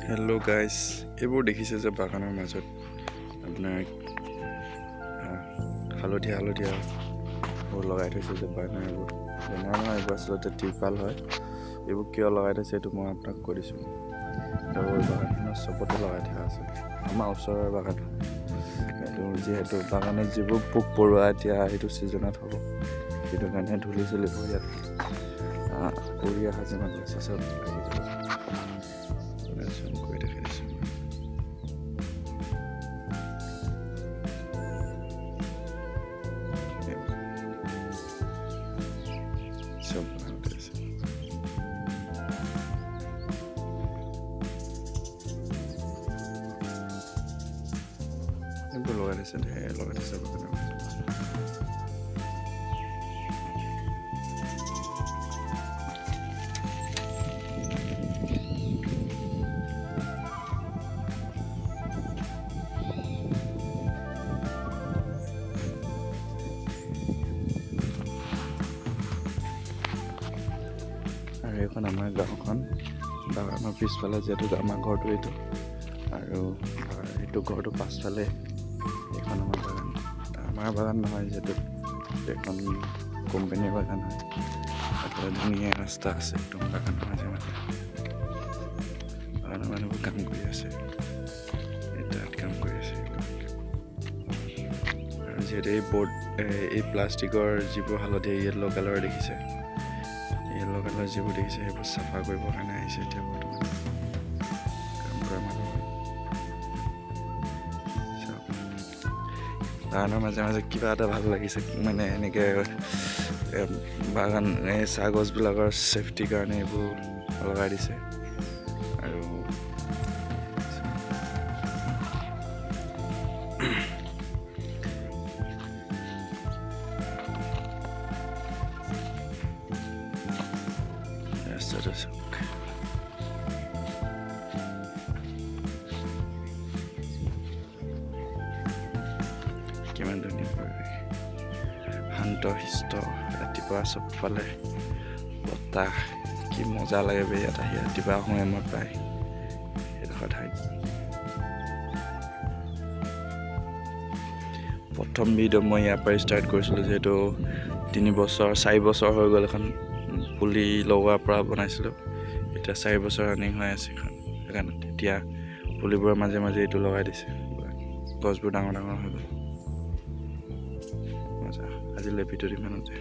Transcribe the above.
Hello' guys, এইবোৰ দেখিছে যে বাগানৰ মাজত আপোনাৰ হালধীয়া এইবোৰ লগাই থৈছে যে এইবোৰ এইবোৰ আচলতে টিৰপাল হয়। এইবোৰ কিয় লগাই থৈছে এইটো মই আপোনাক কৈ দিছোঁ। আৰু বাগানখনৰ চবতে লগাই থকা আছে, আমাৰ ওচৰৰ বাগান। এইটো যিহেতু বাগানত যিবোৰ পোক পৰুৱা এতিয়া এইটো ছিজনত হ'ব, সেইটো কাৰণে ধূলি চুলিবোৰ ইয়াত উৰি অহা যিমান আছে চব লাগি যাব। কৰি দেখাইছোঁ চব বনাওঁতে আছে। এইবোৰ লগাই থৈছে, ঢেৰ লগাই থৈছে বাগানৰ মাজত। আৰু এইখন আমাৰ গাঁওখন, বাগানৰ পিছফালে যিহেতু আমাৰ ঘৰটো এইটো, আৰু এইটো ঘৰটো পাছফালে এইখন আমাৰ বাগান। আমাৰ বাগান নহয়, যিহেতু এখন কোম্পানীৰ বাগান হয়। তাতে ধুনীয়া ৰাস্তা আছে একদম বাগানৰ মাজে মাজে। বাগানৰ মানুহবোৰ কাম কৰি আছে, তাত কাম কৰি আছে। আৰু যিহেতু এই প্লাষ্টিকৰ যিবোৰ হালধীয়া য়েল্ল' কালাৰ দেখিছে, য়েল্ল' কালাৰ যিবোৰ দেখিছে সেইবোৰ চাফা কৰিবৰ কাৰণে আহিছে এতিয়া বৰ্তমান কাম কৰা মানুহ। বাগানৰ মাজে মাজে কিবা এটা ভাল লাগিছে, মানে এনেকৈ বাগান চাহ গছবিলাকৰ ছেফটিৰ কাৰণে এইবোৰ লগাই দিছে। আৰু ৰাস্তাটো চাওক, কিমান ধুনীয়া পৰিৱেশ, শান্ত শিষ্ট। ৰাতিপুৱা চবফালে বতাহ, কি মজা লাগে বে ইয়াত আহি। ৰাতিপুৱা সময়ত পায় সেইডোখৰ ঠাইত। প্ৰথম ভিডিঅ' মই ইয়াৰ পৰাই ষ্টাৰ্ট কৰিছিলোঁ, যিহেতু 4 বছৰ হৈ গ'ল এখন পুলি লগোৱাৰ পৰা বনাইছিলোঁ। এতিয়া 4 বছৰ ৰানিং হৈ আছে এখন। সেইকাৰণে এতিয়া পুলিবোৰৰ মাজে মাজে এইটো লগাই দিছে, গছবোৰ ডাঙৰ হৈ গ'ল। মজা। আজিলৈ ভিডিঅ'টো ইমানতে।